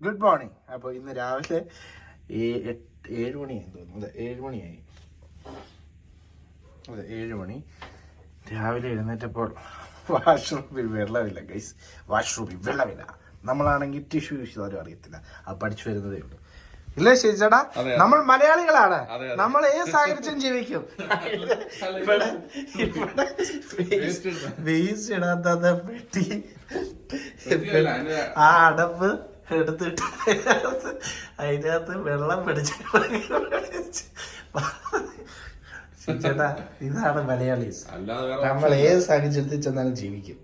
Good morning. അപ്പോൾ ഇന്ന് രാവിലെ 7 മണിയായി തോന്നുന്നു. 7 മണിയായി. അതെ 7 മണി. രാവിലെ എഴുന്നേറ്റപ്പോൾ വാഷ്റൂമിൽ വെള്ളമില്ല ഗൈസ്. വാഷ്റൂമിൽ വെള്ളമില്ല. നമ്മളാണെങ്കിൽ ടിഷ്യൂ യൂസ് ചെയ്താലും അറിയത്തില്ല. അത് പഠിച്ചു വരുന്നതേ ഉള്ളൂ. ഇല്ലേ ചേച്ചേട്ടാ? നമ്മൾ മലയാളികളാണ്. നമ്മൾ ഏത് സാഹചര്യം ജീവിക്കും. വേസ്റ്റ് ഇടാത്ത പെട്ടി ആ അടപ്പ് എടുത്തിട്ട് അതിനകത്ത് വെള്ളം പിടിച്ച് ചേട്ടാ, ഇതാണ് മലയാളീസ്. നമ്മൾ ഏത് സാഹചര്യത്തിൽ ചെന്നാലും ജീവിക്കും.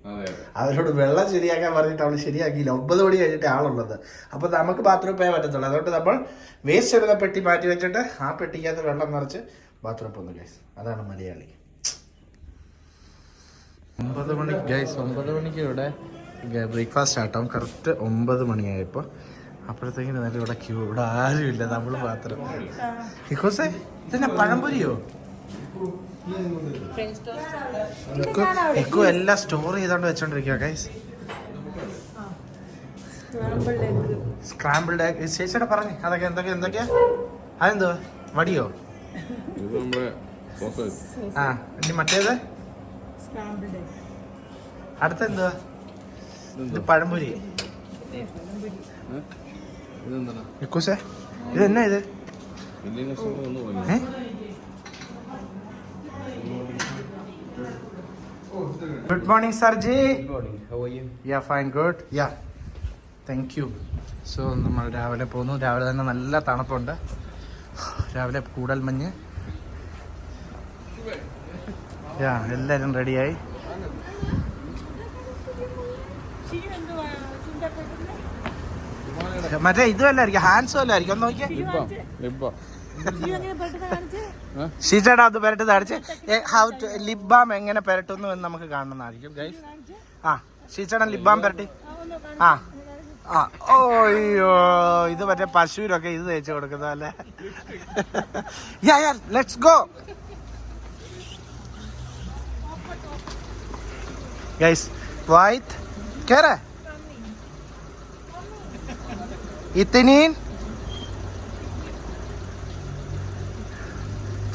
അവരോട് വെള്ളം ശരിയാക്കാൻ പറഞ്ഞിട്ട് അവള് ശരിയാക്കിയില്ല. 9 മണി കഴിഞ്ഞിട്ട് ആളുള്ളത്. അപ്പൊ നമുക്ക് ബാത്റൂമിൽ പോയാൽ പറ്റത്തുള്ളൂ. അതുകൊണ്ട് നമ്മൾ വേസ്റ്റ് ഇടുന്ന പെട്ടി മാറ്റി വെച്ചിട്ട് ആ പെട്ടിക്കകത്ത് വെള്ളം നിറച്ച് ബാത്റൂമിൽ പോകുന്നു ഗൈസ്. അതാണ് മലയാളി. 9 മണി ഗൈസ്. 9 മണിക്ക് ഇവിടെ ബ്രേക്ക്ഫാസ്റ്റ് ആട്ടാവും. കറക്റ്റ് 9 മണിയായപ്പോൾ അപ്പോഴത്തേക്കിന് നല്ല ഇവിടെ ക്യൂ. ഇവിടെ ആരുമില്ല, നമ്മൾ മാത്രം. ഹിക്കോസേ, ഇതെന്നാ പഴംപൊരിയോ? എല്ലാം സ്റ്റോർ ചെയ്തോണ്ട് വെച്ചോണ്ടിരിക്കുക ഗൈസ്. Scrambled egg. ചേച്ചിയുടെ പറഞ്ഞു അതൊക്കെ എന്തൊക്കെയാ? അതെന്തുവാ? വടിയോ? ആ ഇനി മറ്റേത് അടുത്തെന്തുവാ? ഇത് പഴംപൊരി. നിക്കൂസേ, ഇത് എന്നാ ഇത്? Good morning, Sarji. Good morning. How are you? Yeah, fine, good. Yeah, thank you. So നമ്മൾ രാവിലെ പോകുന്നു. രാവിലെ തന്നെ നല്ല തണുപ്പുണ്ട്. രാവിലെ കൂടൽമഞ്ഞ്. എല്ലാവരും റെഡിയായി. മറ്റേ ഇതുമല്ലായിരിക്കും, ഹാൻഡ്സും അല്ലായിരിക്കും. ഒന്ന് നോക്കിയാ ഷീച്ചേട്ടാ, അത് പെരട്ട് കാണിച്ച് ഹൗ ടു ലിപ് ബാം എങ്ങനെ പെരട്ടുന്നു എന്ന് നമുക്ക് കാണുന്നതായിരിക്കും ഗൈസ്. ആ ഷീച്ചേട്ടൻ ലിപ് ബാം പെരട്ടി. ഓയ്യോ, ഇത് മറ്റേ പശുവിനൊക്കെ ഇത് തേച്ച് കൊടുക്കുന്ന അല്ലേ. Let's go guys. വൈറ്റ് കേറെ ഇത്തിനീൻ.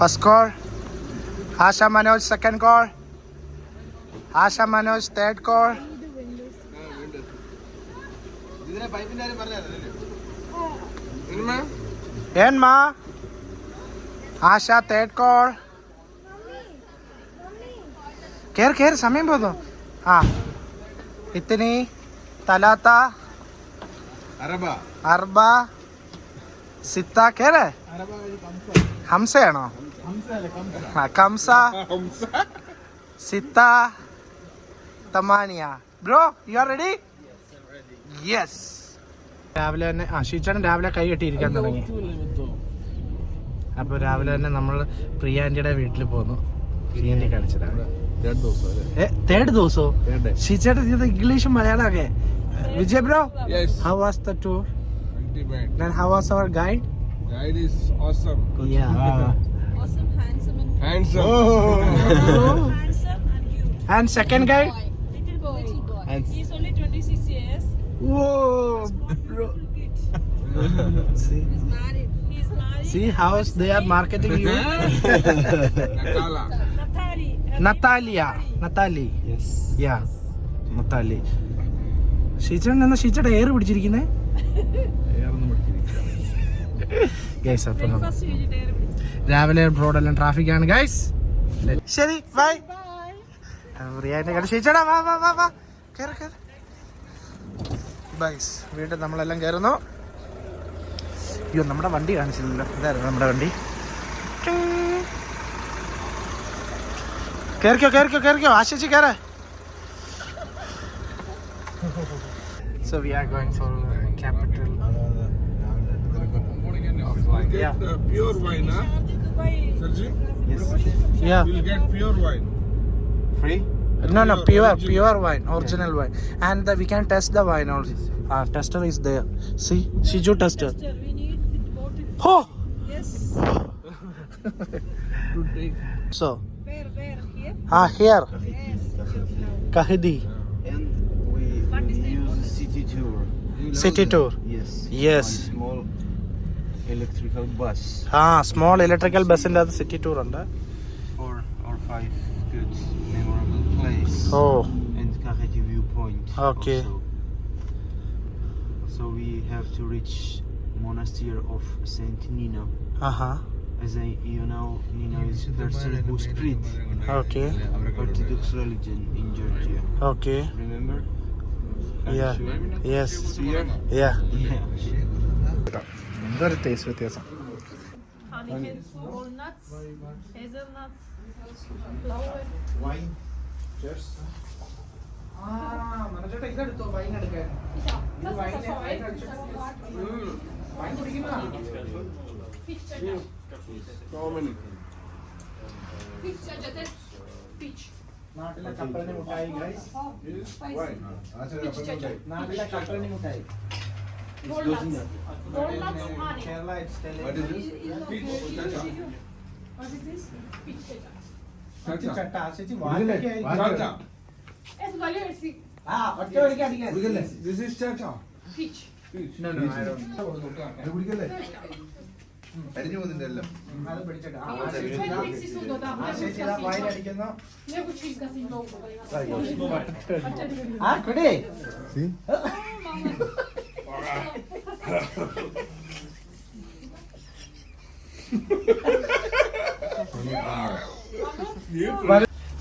First call, Asha Manoj. Second call, Asha Manoj. Third call, Enma. Asha. Third call. Care. സമയം പോതോ. ഇത്തിനി തലാത്ത അർബ സിത്ത. കേറെ ഹംസയാണോ? കംസ സിത്ത തമാനിയ. Bro, you are ready? Yes. രാവിലെ തന്നെ ഷീച്ചാൻ രാവിലെ കൈ കെട്ടിയിരിക്കാൻ തുടങ്ങി. അപ്പോൾ രാവിലെ തന്നെ നമ്മൾ പ്രിയ ആന്റിയുടെ വീട്ടിൽ പോന്നു. പ്രിയ ആന്റി കാണിച്ചതാണ്. തേർഡ് ദിവസോ? ഷീച്ചേട്ടൻ ഇത് ഇംഗ്ലീഷും മലയാളമൊക്കെ. Vijay bro, how was the tour? Then how was our guide? Guide is awesome. Yeah. Awesome, handsome and Handsome. handsome and cute. And second guide? Little boy. And He's only 26 years. whoa, bro. See, He's married. see how they are marketing you. Nakala. Natali. Yes. Yeah, Natali. ഷീച്ചേട്ടൻ എന്നാ ഷീച്ചേട്ടൻ air പിടിച്ചിരിക്കുന്നേ guys. അപ്പം രാവിലെ റോഡെല്ലാം ട്രാഫിക്കാണ് guys. ശരി, by. ഷീച്ചേട്ടാ വാ കേറ്. ബൈസ്, വീണ്ടും നമ്മളെല്ലാം കയറുന്നു. അയ്യോ, നമ്മുടെ വണ്ടി കാണിച്ചില്ലല്ലോ. ഇതായിരുന്നു നമ്മുടെ വണ്ടി. കേറിക്കോ ആശിച്ച് കേറ. So we are going for capital. Get pure wine, huh? Sarji? Yes. Yeah. We'll get pure wine. Free? No, pure wine, original wine. And we can test the wine also. Tester is there. See, Shiju tester. We need the bottle. Oh! Yes. So. Where? Here? Here. Yes. Kahidi. And we use city tour. City tour. Yes. Yes. One small electrical bus. Small electrical ബസ്സിന്റെ അത് city tour ഉണ്ട്. 4 or 5 good memorable place. Oh. And Kaheti viewpoint. Okay. Also. So we have to reach monastery of Saint Nino. As you know, Nino is the person who spread Okay. Orthodox religion in Georgia. Okay. Remember? Are you Yeah. sure? Yes. Swear? Yeah. Yeah. എന്തൊരു taste വ്യത്യാസം. Honey, walnuts, hazelnuts, flower. Wine. Cheers. ഇതെടുത്തോ wine എടുക്കാൻ. Wine കുടിക്കുന്നതാ. നാട്ടിലെ കപ്പലിന് മുട്ടായി guys. നാട്ടിലെ കപ്പലിന് മുട്ടായി. Walnuts, honey. Kerala it's What is this? What is this? Peach chacha. ചട്ട ആശിച്ച് വാഴയ്ക്ക് Chacha. Es Valersi. ഒറ്റ ഒരിക്കൽ അടിക്കാൻ. This is chacha. Peach. No, I don't. അരിഞ്ഞു പോകുന്നില്ല എല്ലാം. അത് പിടിച്ചിട്ട് Nebuchadnezzar. വൈൻ അടിക്കുന്നു. Nebuchadnezzar. ആ കുടി.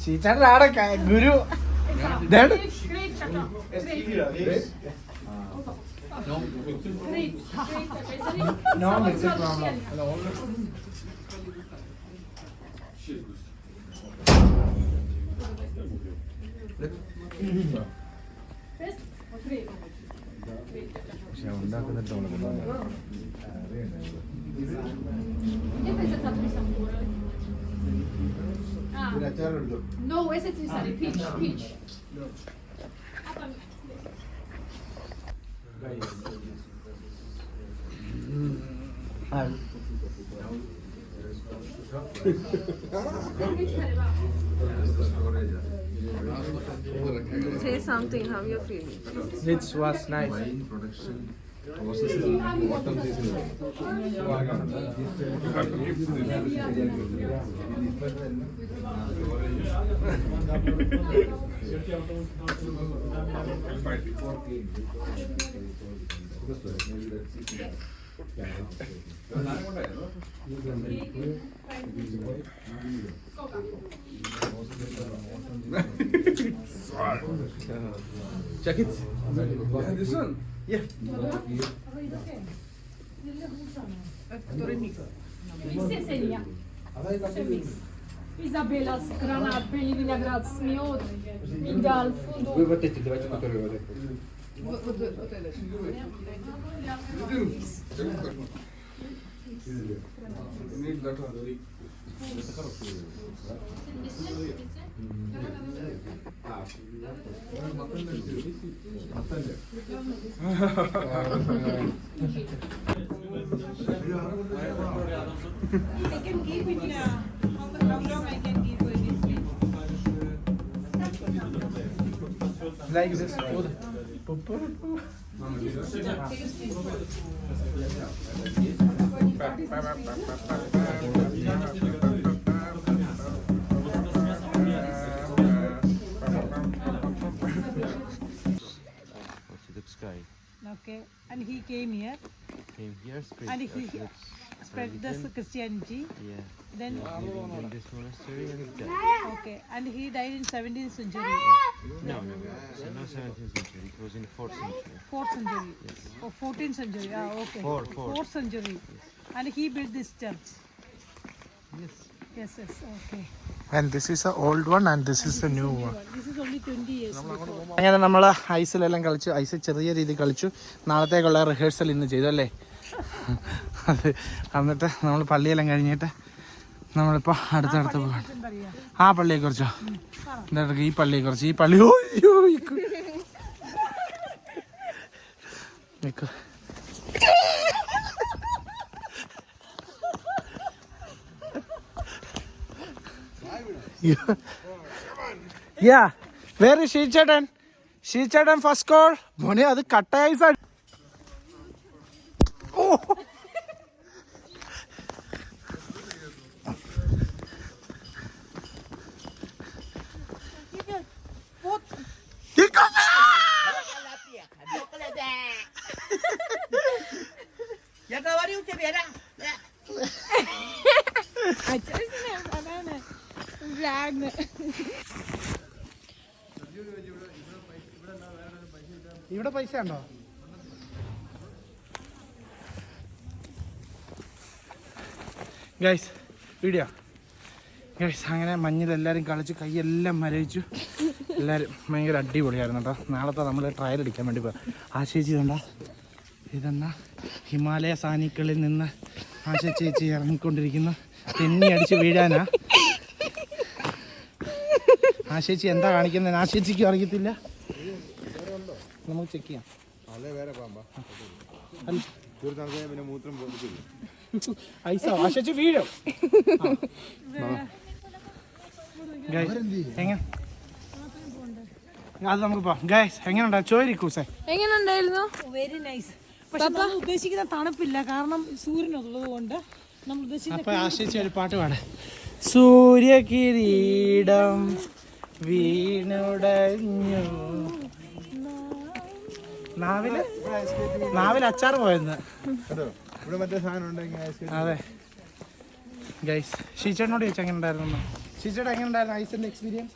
ചീച്ചാന്റെ ആടെ ഗുരു. Grape chacha. No mixing problem. No, ese es Trisari. Peach. Say something, how you feeling? It was nice. Check it. This one. Yeah. Mix seria. Mix. Isabella's granat, belli vinaigrad, smiot, migdal, fundo. Need that one. I can give it how long I can give it. Like this. Orthodox guy Okay, and he came here came here, spread and he Orthodox spread this religion. Christianity. Yeah. Then Living in this monastery and died. okay, and he died in 17th century. No. So no 17th century. It was in the 4th century. 4th century. Or 14th century. Okay. Four. 4th century. And he built this church. Yes. Yes. Okay. And this is the old one and this is the new one. This is only 20 years before. അങ്ങനെ നമ്മൾ ഐസിലെല്ലാം കളിച്ചു. Ice ചെറിയ രീതിയിൽ കളിച്ചു. നാളത്തേക്കുള്ള rehearsal ഇന്ന് ചെയ്തു അല്ലേ? അത് എന്നിട്ട് നമ്മൾ പള്ളിയെല്ലാം കഴിഞ്ഞിട്ട് നമ്മളിപ്പോൾ അടുത്തടുത്ത് പോകണം. ആ പള്ളിയെക്കുറിച്ചോ? എന്താ ഈ പള്ളിയെക്കുറിച്ച്? ഈ പള്ളി വേറെ ഷീച്ചേട്ടൻ ഫസ്റ്റ് കോൾ മോനെ അത് കട്ട ഐസാണ്. ഇവിടെ പൈസ ഉണ്ടോ? ഗൈസ് വീഡിയോ ഗൈസ്, അങ്ങനെ മഞ്ഞിൽ എല്ലാവരും കളിച്ച് കൈയെല്ലാം മരവിച്ചു. എല്ലാവരും ഭയങ്കര അടിപൊളിയായിരുന്നു കേട്ടോ. നാളത്തെ നമ്മൾ ട്രയൽ അടിക്കാൻ വേണ്ടി പോയി. ആശേച്ചി കണ്ട ഇതെന്നാ ഹിമാലയ സാനിക്കളിൽ നിന്ന് ആശേച്ചി ഇറങ്ങിക്കൊണ്ടിരിക്കുന്നു. തെന്നി അടിച്ച് വീഴാനാ. ആശേച്ചി എന്താ കാണിക്കുന്നത് ആശേച്ചിക്ക് അറിയത്തില്ല. നമുക്ക് ചെക്ക് ചെയ്യാം. ഐസോ ആശേച്ചി വീഴും. അത് നമുക്ക് പോവാം. ഗൈസ് എങ്ങനെയുണ്ടാ ചോരിക്കൂസേ? എങ്ങനെയുണ്ടായിരുന്നു? Very nice. പക്ഷെ നമ്മൾ ഉദ്ദേശിക്കുന്ന തണുപ്പില്ല, കാരണം സൂര്യനുള്ളത് കൊണ്ട്. നമ്മൾ ഉദ്ദേശിക്കുന്ന അപ്പൊ ആശിച്ച് ഒരു പാട്ട് പാടാം. സൂര്യകിരീടം വീണുടഞ്ഞു. നാവിൽ അച്ചാർ പോയെന്ന്. അതെ ഗൈസ്, ഷീച്ചേട്ടനോട് ചോദിച്ചാൽ എങ്ങനെ ഉണ്ടായിരുന്നു? ഷീച്ചേട്ടൻ എങ്ങനെ ഉണ്ടായിരുന്നു ഐസിന്റെ എക്സ്പീരിയൻസ്?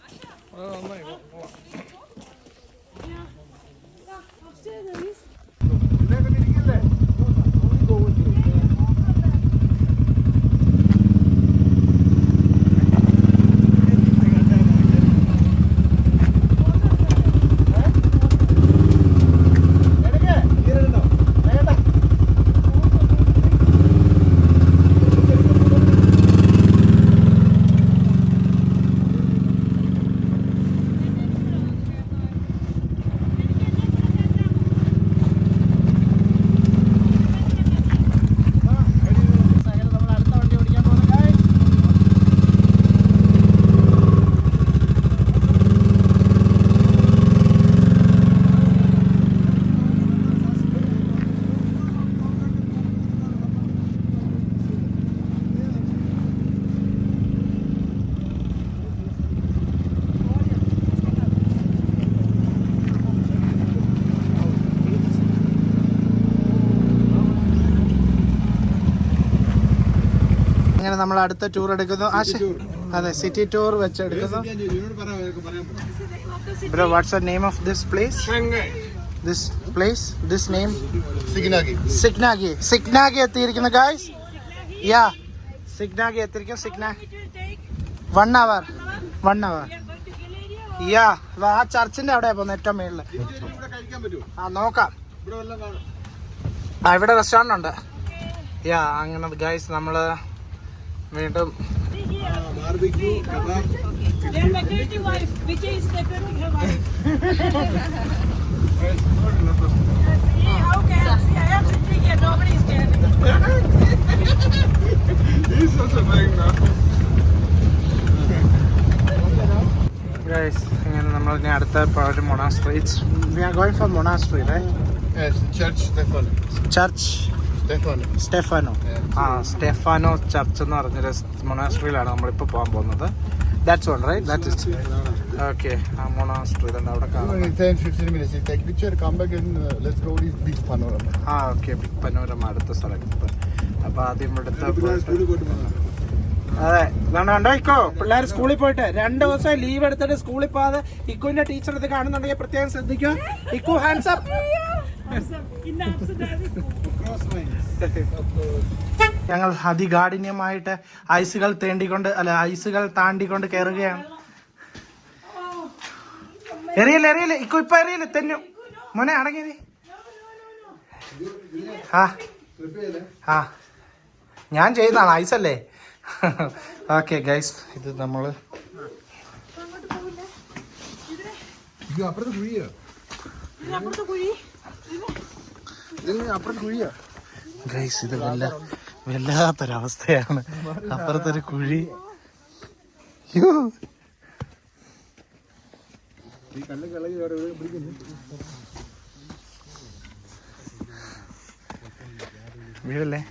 അങ്ങനെ നമ്മൾ അടുത്ത ടൂർ എടുക്കുന്നു. അതെ, സിറ്റി ടൂർ വെച്ച് എടുക്കുന്നു. Bro, what's the name of this place? This name Sighnaghi എത്തിയിരിക്കുന്നു ഗൈസ്. യാ, സിഗ്നാഗി എത്തിയിരിക്കും. 1 hour. യാ, ആ ചർച്ചിന്റെ അവിടെ പോകുന്നത് ഏറ്റവും മേളില്. ആ നോക്കാം. ആ ഇവിടെ റെസ്റ്റോറന്റ് ഉണ്ട്. യാ, അങ്ങനെ ഗൈസ് നമ്മള് വീണ്ടും ഗൈസ് ഇങ്ങനെ നമ്മൾ ഇനി അടുത്ത ഒരു monastery. We are going for monastery, right? Church Stefano. ആ, സ്റ്റെഫാനോ ചർച്ച് എന്ന് പറഞ്ഞൊരു മൊണാസ്ട്രിയിലാണ് നമ്മളിപ്പോൾ പോകാൻ പോകുന്നത്. That's one, right? That is okay. ആ മൊണാസ്ട്രി ഇതുണ്ട് അവിടെ കാണാം. 10-15 minutes. You take picture, come back and let's go to Big Panorama. ആ ഓക്കെ, ബിഗ് പനോരമ അടുത്ത സ്ഥലത്ത്. അപ്പൊ ആദ്യം ഇവിടുത്തെ അതെ കണ്ടോ ഇക്കോ, പിള്ളേർ സ്കൂളിൽ പോയിട്ട് 2 ദിവസം ലീവ് എടുത്തിട്ട് സ്കൂളിൽ പോകാതെ ഇക്കുവിന്റെ ടീച്ചർ ഇത് കാണുന്നുണ്ടെങ്കിൽ പ്രത്യേകം ശ്രദ്ധിക്കുക. ഇക്കു ഹാൻഡ്സ് അപ്പ്. ഞങ്ങൾ അതികാഠിന്യമായിട്ട് ഐസുകൾ താണ്ടിക്കൊണ്ട് കയറുകയാണ്. എറിയില്ല ഇക്കു, ഇപ്പൊ എറിയില്ല, തെന്നു മോനെ അടങ്ങി. ആ ഞാൻ ചെയ്യുന്നതാണ്, ഐസല്ലേ. ഓക്കെ ഗൈസ്, ഇത് നമ്മള് അപ്പുറത്ത് കുഴിയാ ഗൈസ്, ഇത് വല്ലാത്തൊരവസ്ഥയാണ്. അപ്പുറത്തൊരു കുഴി. വീടല്ലേ?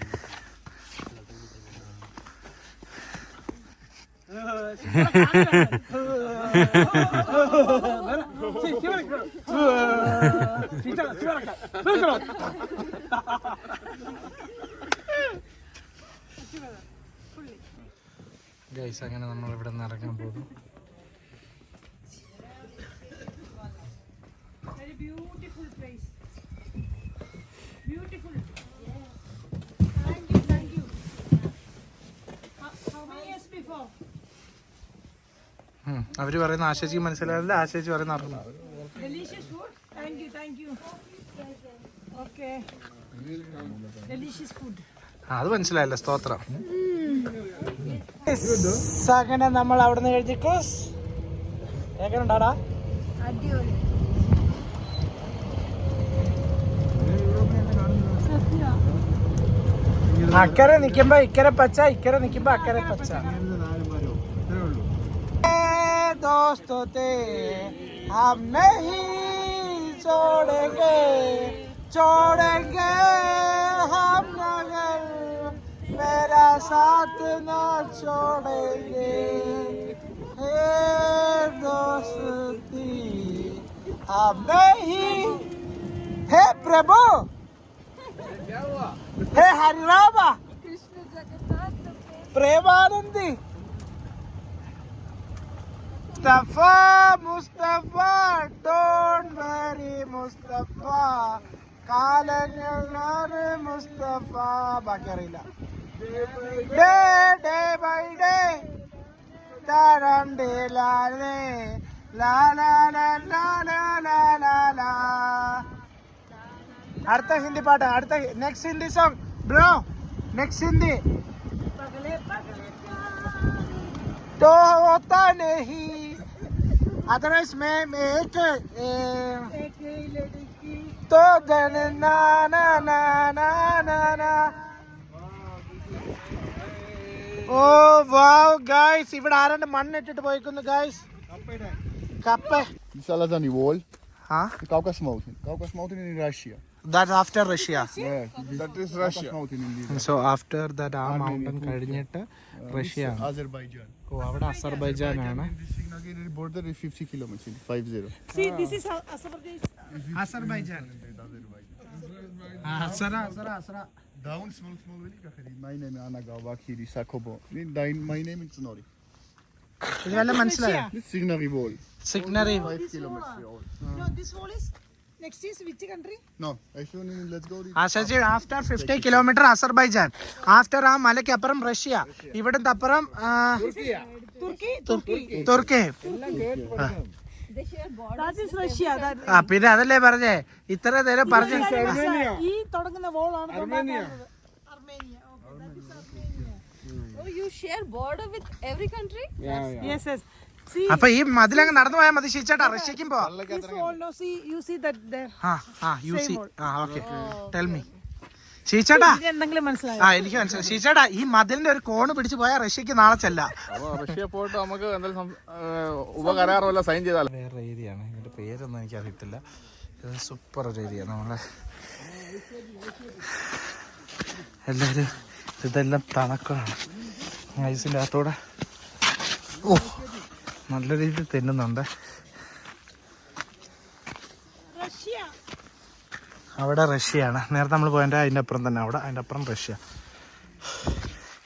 ഗൈസ്, അങ്ങനെ നമ്മൾ ഇവിടെ നിന്ന് ഇറങ്ങാൻ പോകും. Very beautiful place. Beautiful. Thank you. How many years before? അവര് പറയുന്ന ആശേച്ചിക്ക് മനസ്സിലാവില്ല, ആശേച്ചി പറയുന്ന അറിയില്ല. Delicious food. Thank you. Okay. Delicious food. അത് മനസ്സിലായില്ല. സ്തോത്രം. അങ്ങനെ നമ്മൾ അവിടെ നിന്ന് കഴിച്ചു. ക്രോസ് എങ്ങനെ ഉണ്ടാടാ? അടിപൊളി. അക്കരെ നിക്കുമ്പോ ഇക്കരെ പച്ച, ഇക്കരെ നിക്കുമ്പോ അക്കരെ പച്ച. दोस्तों ते हम नहीं छोड़ेंगे हम नगर मेरा साथ ना छोड़ेंगे हे दोस्ती हम नहीं हे प्रभु हे हरि रामा प्रेमानंदी മുസ്തഫ don't worry മുസ്തഫ കാലങ്ങളാണ് മുസ്തഫ. ബാക്കി അറിയില്ല. ഡേ ബൈ ഡേ താരണ്ടേ ലാലേ ലാ ലാ ലാ ലാ ലാ ലാ ലാ. അടുത്ത ഹിന്ദി പാട്ട്, അടുത്ത next Hindi song bro. Next Hindi तो होता नहीं अदरवाइज मैं एक तो दिन ना ना ना ना ना ना. ഓ വാവ് ഗൈസ്, ഇവിടെ ആരാണ്ട് മണ്ണിട്ടിട്ട് പോയിക്കുന്നു ഗൈസ്. കപ്പ. This is Alazani wall. Huh? The Caucasus Mountain. Caucasus Mountain in Russia. That's after Russia. Yeah, that is Russia. Mountain in India. So after that ആ മൗണ്ടൻ കഴിഞ്ഞിട്ട് റഷ്യ. Azerbaijan. ഓ, അവിടെ അസർബൈജാൻ ആണ്. This border is 50 kilometers. 50. See, this is Azerbaijan. അസറ. Down small valley ka khari. My name is Ana Gawakiri Sakobo. My name is Nori. ഇത് വല്ല മനസ്സിലായോ? This Signary wall. സിഗ്നറി. 5 kilometers. No, this wall is next is which country? No, I show you. Let's go. Ashaji after 50 kilometre Azerbaijan, after ആ മലയ്ക്ക് അപ്പുറം Russia, ഇവിടുത്തെ അപ്പുറം തുർക്കി. That is Russia. ആ പിന്നെ അതല്ലേ പറഞ്ഞേ, ഇത്ര നേരം പറഞ്ഞു. ഈ തുടങ്ങുന്ന wall ആണ് Armenia. Okay, that is Armenia. Oh, you share border with every country? Yes. See, അപ്പൊ ഈ മതിലങ്ങ് നടന്നു പോയാൽ മതി. ശിച്ചേട്ടാ റഷ്യക്കും പോ. this wall, no, see, you see that there. You see. Okay, tell me ശിച്ചേട്ടാ. എന്തെങ്കിലും മനസ്സിലായോ? എനിക്ക് മനസ്സിലായി. ശിച്ചേട്ടാ, ഈ മതിലിന്റെ ഒരു കോണ് പിടിച്ചു പോയാൽ റഷ്യക്ക് നാളെ ചെല്ല. റഷ്യ പോയിട്ട് നമുക്ക് എന്തെങ്കിലും ഉപകരാറല്ല സൈൻ ചെയ്താൽ. വേറെ ഏരിയ ആണ്, ഇതിന്റെ പേരൊന്നും എനിക്ക് അറിയത്തില്ല. ഇത് സൂപ്പർ ഒരു ഏരിയ. നമ്മളെ എല്ലാവരും ഇതെല്ലാം തണുക്കാണ്. ഐസിൻ്റെ അകത്തൂടെ ഓ നല്ല രീതിയിൽ തെന്നുന്നുണ്ട്. അവിടെ റഷ്യയാണ്. നേരത്തെ നമ്മൾ പോയതിൻ്റെ അതിൻ്റെ അപ്പുറം തന്നെ, അതിൻ്റെ അപ്പുറം റഷ്യ.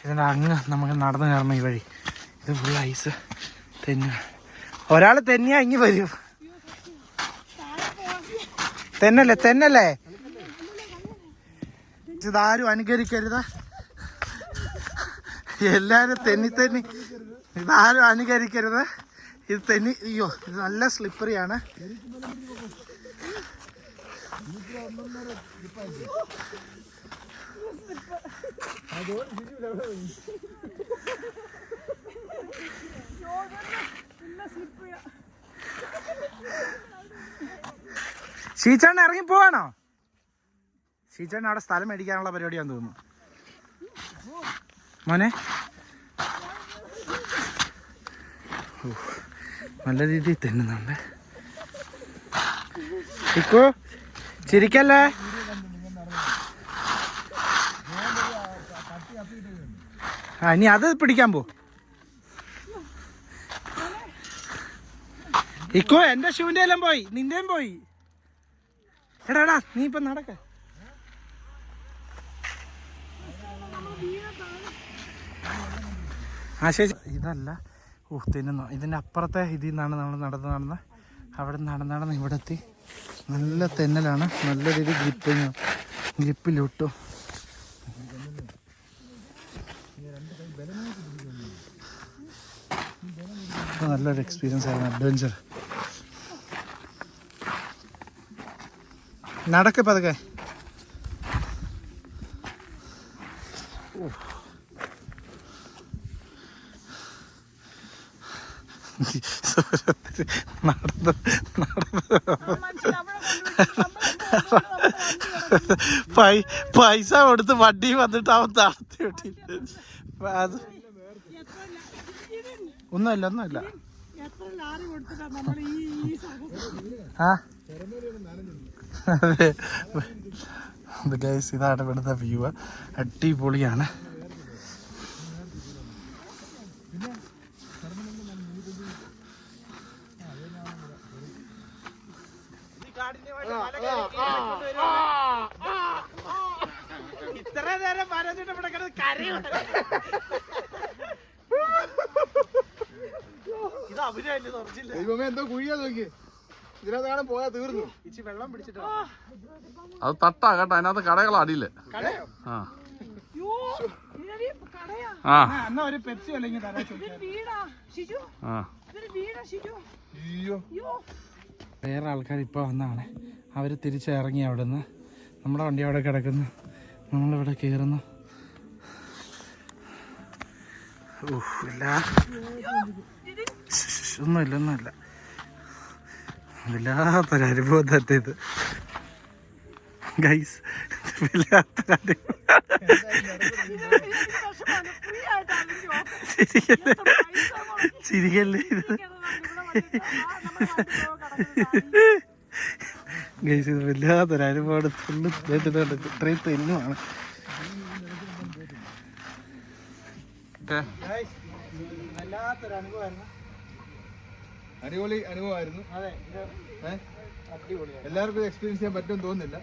ഇതിൻ്റെ അങ്ങ് നമുക്ക് നടന്നു കയറണം ഈ വഴി. ഇത് ഫുൾ ഐസ് തെന്നു. ഒരാൾ തെന്നിയാ ഇങ്ങി വരും. തെന്നല്ലേ ഇതാരും അനുകരിക്കരുത്. എല്ലാരും തെന്നി ഇതാരും അനുകരിക്കരുത്. ഇത് തെന്നി. അയ്യോ, ഇത് നല്ല സ്ലിപ്പറിയാണ്. ഷീച്ചേട്ടൻ ഇറങ്ങി പോവാണോ? ഷീച്ചേട്ടൻ അവിടെ സ്ഥലം മേടിക്കാനുള്ള പരിപാടിയാന്ന് തോന്നുന്നു. മോനെ നല്ല രീതിയിൽ തെന്നുന്നുണ്ട്. ചിരിക്കല്ലേ. ഇനി അത് പിടിക്കാൻ പോ. ഇക്കോ എന്റെ ഷൂവിന്റെ എല്ലാം പോയി, നിന്റെയും പോയി. എടാ നീ ഇപ്പൊ നടക്ക. ആ ശരി, ഇതല്ല. തിന്നുന്നു. ഇതിൻ്റെ അപ്പുറത്തെ ഇതിൽ നിന്നാണ് നമ്മൾ നടന്ന് അവിടെ നടന്ന് ഇവിടെ എത്തി. നല്ല തെന്നലാണ്, നല്ല രീതിയിൽ ഗ്രിപ്പിലിട്ടു. നല്ലൊരു എക്സ്പീരിയൻസ് ആയിരുന്നു, അഡ്വഞ്ചർ. നടക്ക് പതുക്കെ. പൈസ കൊടുത്ത് വണ്ടി വന്നിട്ട് അവൻ താഴ്ത്തി വിട്ടില്ല. അത് ഒന്നുമില്ല. ആ അതെ ഗൈസ്, ഇതാണ് ഇവിടുത്തെ വ്യൂ. അടിപൊളിയാണ്. ഇത്ര നേരം പറഞ്ഞിട്ട് ഇവിടെ കിടന്ന് കരയുണ്ട്. ഇത് അഭിനയല്ലേ, തുറച്ചില്ല. ദൈവമേ, എന്തോ കുഴിയാ നോക്കി. ഇതിനകത്താണ് പോയാ തീർന്നു. ഇച്ചി വെള്ളം പിടിച്ചിട്ട് അത് തട്ടാ കേട്ടോ, അതിനകത്ത് കടകളടിയില്ല. എന്നാ ഒരു പെപ്സി അല്ലെങ്കിൽ വേറെ ആൾക്കാർ ഇപ്പോൾ വന്നാണ്. അവർ തിരിച്ചിറങ്ങി അവിടെ നിന്ന്. നമ്മുടെ വണ്ടി അവിടെ കിടക്കുന്നു, നമ്മളിവിടെ കയറുന്നു. ഇല്ല, ഒന്നുമില്ല. വല്ലാത്തൊരനുഭവം തന്നെ ഇത് ഗൈസ്, വല്ലാത്തൊരനുഭവം. ചിരിക്കല്ലേ ഇത് ഗൈസ്, ഇത് വല്ലാത്തൊരനുഭവമാണ്. ഇത്രയും തെന്നുമാണ്. വല്ലാത്തൊരനുഭവമായിരുന്നു. അടിപൊളി അനുഭവമായിരുന്നു. അതെ, എല്ലാവർക്കും എക്സ്പീരിയൻസ് ചെയ്യാൻ പറ്റുമെന്ന് തോന്നുന്നില്ല.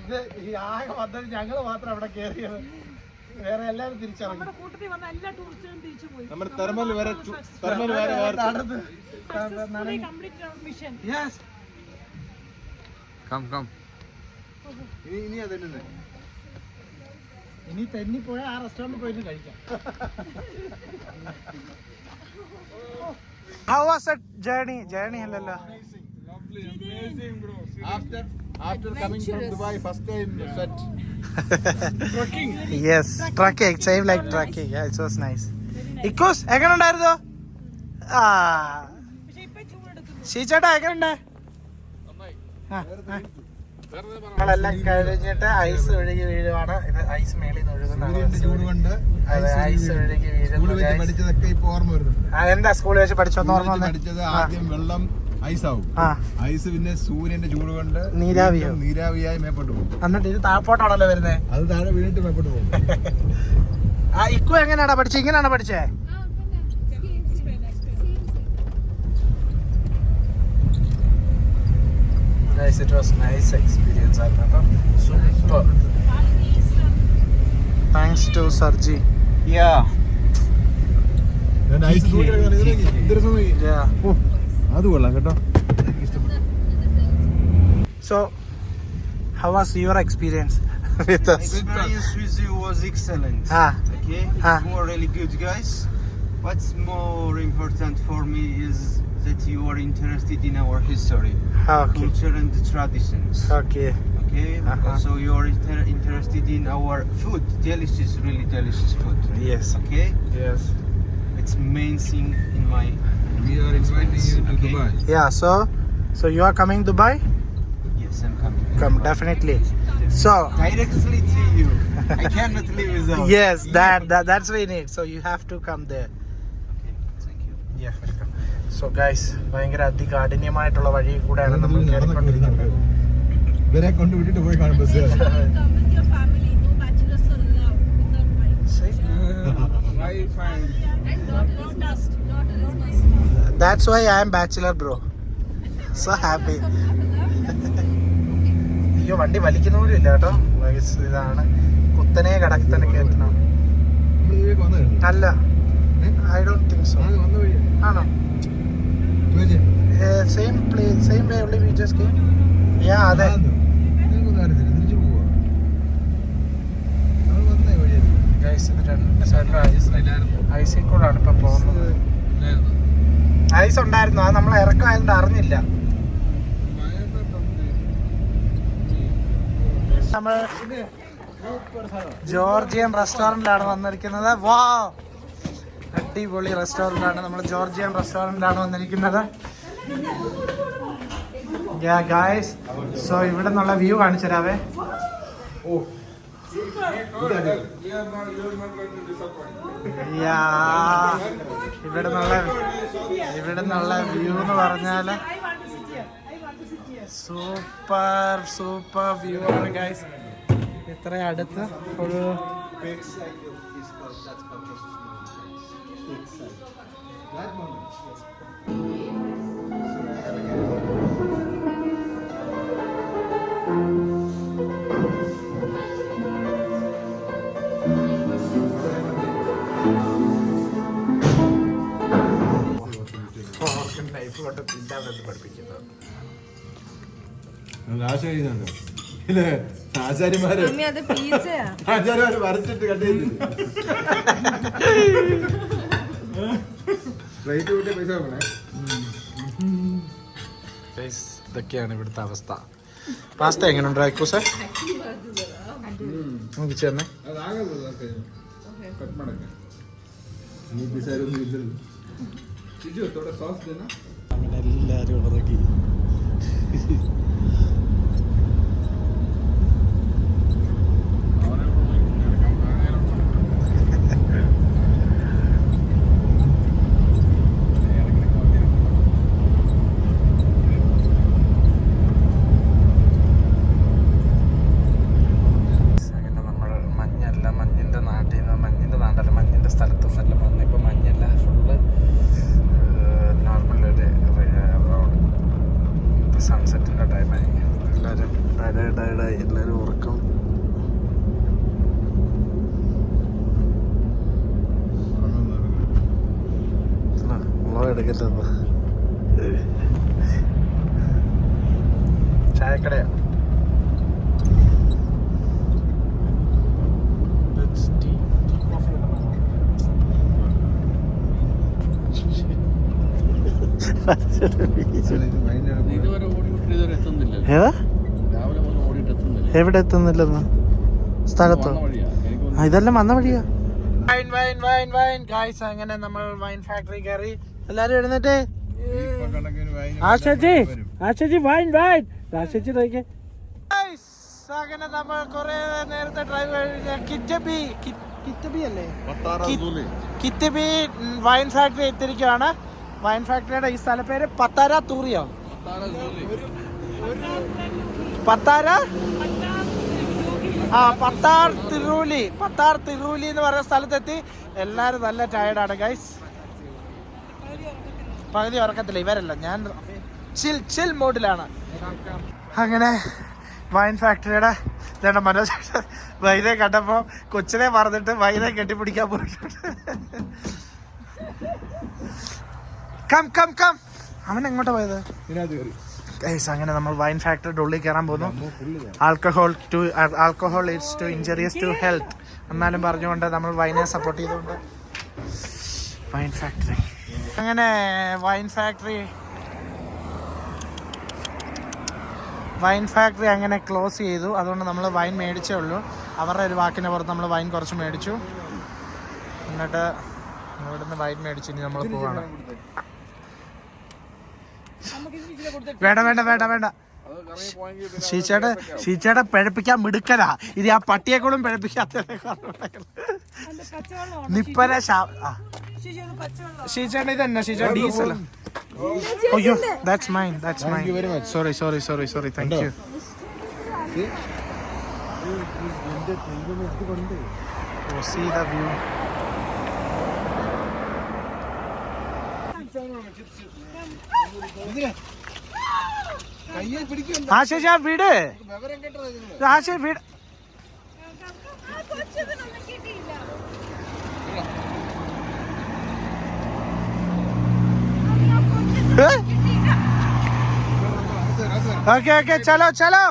ഇത് ഈ ആകെ വന്നത് ഞങ്ങൾ മാത്രം അവിടെ കയറിയത്, വേറെ എല്ലാവരും തിരിച്ചറിഞ്ഞു. നമ്മുടെ തെർമൽ വരെ ഇനി അതന്നെ. ഇനി തെന്നിപ്പോയാൽ ആ റെസ്റ്റോറൻറ്റിൽ പോയിട്ട് കഴിക്കാം. How was that journey? Journey അല്ലല്ലോ. After coming from Dubai, first time sweat. Yes, trekking, same like trekking. Yeah, it was nice. Ikos, എങ്ങനെ ഉണ്ടായിരുന്നു? ആ ശീച്ചേട്ടാ എങ്ങനെയുണ്ട്? നമ്മളെല്ലാം കഴിഞ്ഞിട്ട് ഐസ് ഒഴുകി വീഴുവാണ്. ഇത് ഐസ് മേളിൽ നിന്ന് ഒഴുകുന്നതാണ്. ഐസ് ഒഴുകി വീഴുന്നു. എന്താ സ്കൂളിൽ വെച്ച് പഠിച്ചോന്ന് ഓർമ്മ? ആദ്യം വെള്ളം ഐസാവും, ഐസ് പിന്നെ സൂര്യന്റെ ചൂട് കൊണ്ട് നീരാവിയായി മേപ്പോട്ട് പോകും. എന്നിട്ട് ഇത് താഴോട്ടാണല്ലോ വരുന്നത്. അത് താഴെ വീണിട്ട് മേപ്പോട്ട് പോകും. ആ ഇക്കു എങ്ങനെയാണോ പഠിച്ചത്? ഇങ്ങനെയാണോ പഠിച്ചേ? Guys, it was nice experience. Super. Thanks to Sarji. Yeah. അത് കൊള്ളാം കേട്ടോ. So, how was your experience with us? Experience with you was excellent. Okay, it's more really good, guys. What's more important for me is that you are interested in our history, culture and traditions. Okay. Also you are interested in our food, delicious, really delicious food. Yes. Okay. Yes. It's main thing in my. We are inviting you to Dubai. Yeah. So you are coming to Dubai? Yes, I'm coming. Come definitely. So directly to you. I cannot live without. Yes, that's what we need. So you have to come there. Okay. Thank you. Yeah. So guys, ഭയങ്കര അതികാഠിന്യമായിട്ടുള്ള വഴി കൂടെയാണ് നമ്മൾ കയറിക്കൊണ്ടിരിക്കുന്നത്. ഇവരെ കൊണ്ട് വിട്ടിട്ട് പോയി കാണും bus. Come with your family, no bachelors or wife and And daughter is must. Daughter is must. That's why I am bachelor, bro. So happy. അയ്യോ വണ്ടി വലിക്കുന്ന പോലും ഇല്ല കേട്ടോ. ഇതാണ് കുത്തനെ കടക്കത്തന്നെ കയറ്റണം. അല്ല, ഐ ഡോണ്ട് തിങ്ക് സോ. ആണോ? Same place, same way only we just came. Yeah, അതെ. Guys, ഇത് രണ്ട് സൈഡിലും ഐസിൽ കൂടാണ് ഇപ്പൊ പോകുന്നത്. ഐസ് ഉണ്ടായിരുന്നു, അത് നമ്മൾ ഇറക്കമായതുകൊണ്ട് അറിഞ്ഞില്ല. നമ്മൾ ജോർജിയൻ റെസ്റ്റോറന്റിലാണ് വന്നിരിക്കുന്നത്. വാ, അടിപൊളി റെസ്റ്റോറന്റ് ആണ്. നമ്മൾ ജോർജിയൻ റെസ്റ്റോറന്റിലാണ് വന്നിരിക്കുന്നത്. ഗായ്സ്, സോ ഇവിടെ നിന്നുള്ള വ്യൂ കാണിച്ചു തരാവേ. ഇവിടെ നിന്നുള്ള വ്യൂ എന്ന് പറഞ്ഞാല് സൂപ്പർ വ്യൂ ആണ് ഗൈസ്. ഇത്ര അടുത്ത് ഒരു നൈഫ് കൊണ്ട് പിന്നാണ് പഠിപ്പിക്കുന്നത്. ആചാര്യമാര് Mummy, അത് പിസ്സയാ. ആചാര്യമാര് വരച്ചിട്ട് കട്ട് ചെയ്തില്ല. റേറ്റ് കൂട്ടിയ പൈസ നോക്കണേ. ഇതൊക്കെയാണ് ഇവിടുത്തെ അവസ്ഥ. പാസ്ത എങ്ങനെയുണ്ട് ഐക്കൂസെ? നമുക്ക് ചേർന്നേ. എല്ലാരും ഇറങ്ങി. സൺസെറ്റിന്റെ ടൈമായി. എല്ലാരും ഉറക്കം. എടുക്കല്ലോ. ചായക്കടയാ. എവിടെ എത്തുന്നില്ലെന്ന് സ്ഥലത്തോ? ഇതെല്ലാം വന്ന വഴിയാ. അങ്ങനെ നമ്മൾ വൈൻ ഫാക്ടറി കയറി. എല്ലാരും എഴുന്നേറ്റേ. അങ്ങനെ നമ്മൾ കുറെ നേരത്തെ ഡ്രൈവ് കഴിഞ്ഞ കിറ്റബി വൈൻ ഫാക്ടറി എത്തിയിരിക്കുകയാണ്. വൈൻ ഫാക്ടറിയുടെ ഈ സ്ഥലപ്പേര് പത്താര തൂറിയോ? പത്താർ തിരൂലി എന്ന് പറയുന്ന സ്ഥലത്തെത്തി. എല്ലാരും നല്ല ടയർഡാണ് ഗൈസ്. പകുതി ഉറക്കത്തില്ല ഇവരല്ല, ഞാൻ ചിൽ മോഡിലാണ്. അങ്ങനെ വൈൻ ഫാക്ടറിയുടെ മനോജ് വൈനെ കണ്ടപ്പോ കൊച്ചിനെ മറന്നിട്ട് വൈനെ കെട്ടിപ്പിടിക്കാൻ പോയിട്ടുണ്ട്. കം അവൻ എങ്ങോട്ടാ പോയത്? അങ്ങനെ നമ്മൾ വൈൻ ഫാക്ടറിയുടെ ഉള്ളിൽ കയറാൻ പോകുന്നു. Alcohol it's to injurious to health എന്നാലും പറഞ്ഞുകൊണ്ട് നമ്മൾ വൈനെ സപ്പോർട്ട് ചെയ്തുകൊണ്ട് വൈൻ ഫാക്ടറി. അങ്ങനെ വൈൻ ഫാക്ടറി അങ്ങനെ ക്ലോസ് ചെയ്തു. അതുകൊണ്ട് നമ്മൾ വൈൻ മേടിച്ചേ ഉള്ളൂ. അവരുടെ ഒരു വാക്കിന് പുറത്ത് നമ്മൾ വൈൻ കുറച്ച് മേടിച്ചു. എന്നിട്ട് ഇവിടുന്ന് വൈൻ മേടിച്ച് ഇനി നമ്മൾ പോവാണ്. വേണ്ട ഷീച്ചേട്ട പിഴപ്പിക്കാൻ മിടുക്കലാ. ഇത് ആ പട്ടിയെക്കൂടും പിഴപ്പിക്കാത്ത നിപ്പര ഷീച്ചേട്ട ഇതന്നെ. ഷീച്ചേട്ട ഡീസൽ. അയ്യോ, that's mine. Sorry. Thank you. See the view. കയ്യെ പിടിക്കണ്ട. ആശിഷ വീട് വിവരം കേട്ടതാ ഇതിന്. ആശിഷ വീട് ഓക്കെ ഓക്കെ ചലോ ചലോ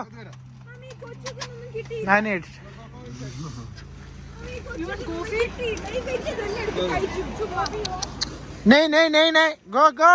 ഞാൻ नहीं नहीं नहीं नहीं गो गो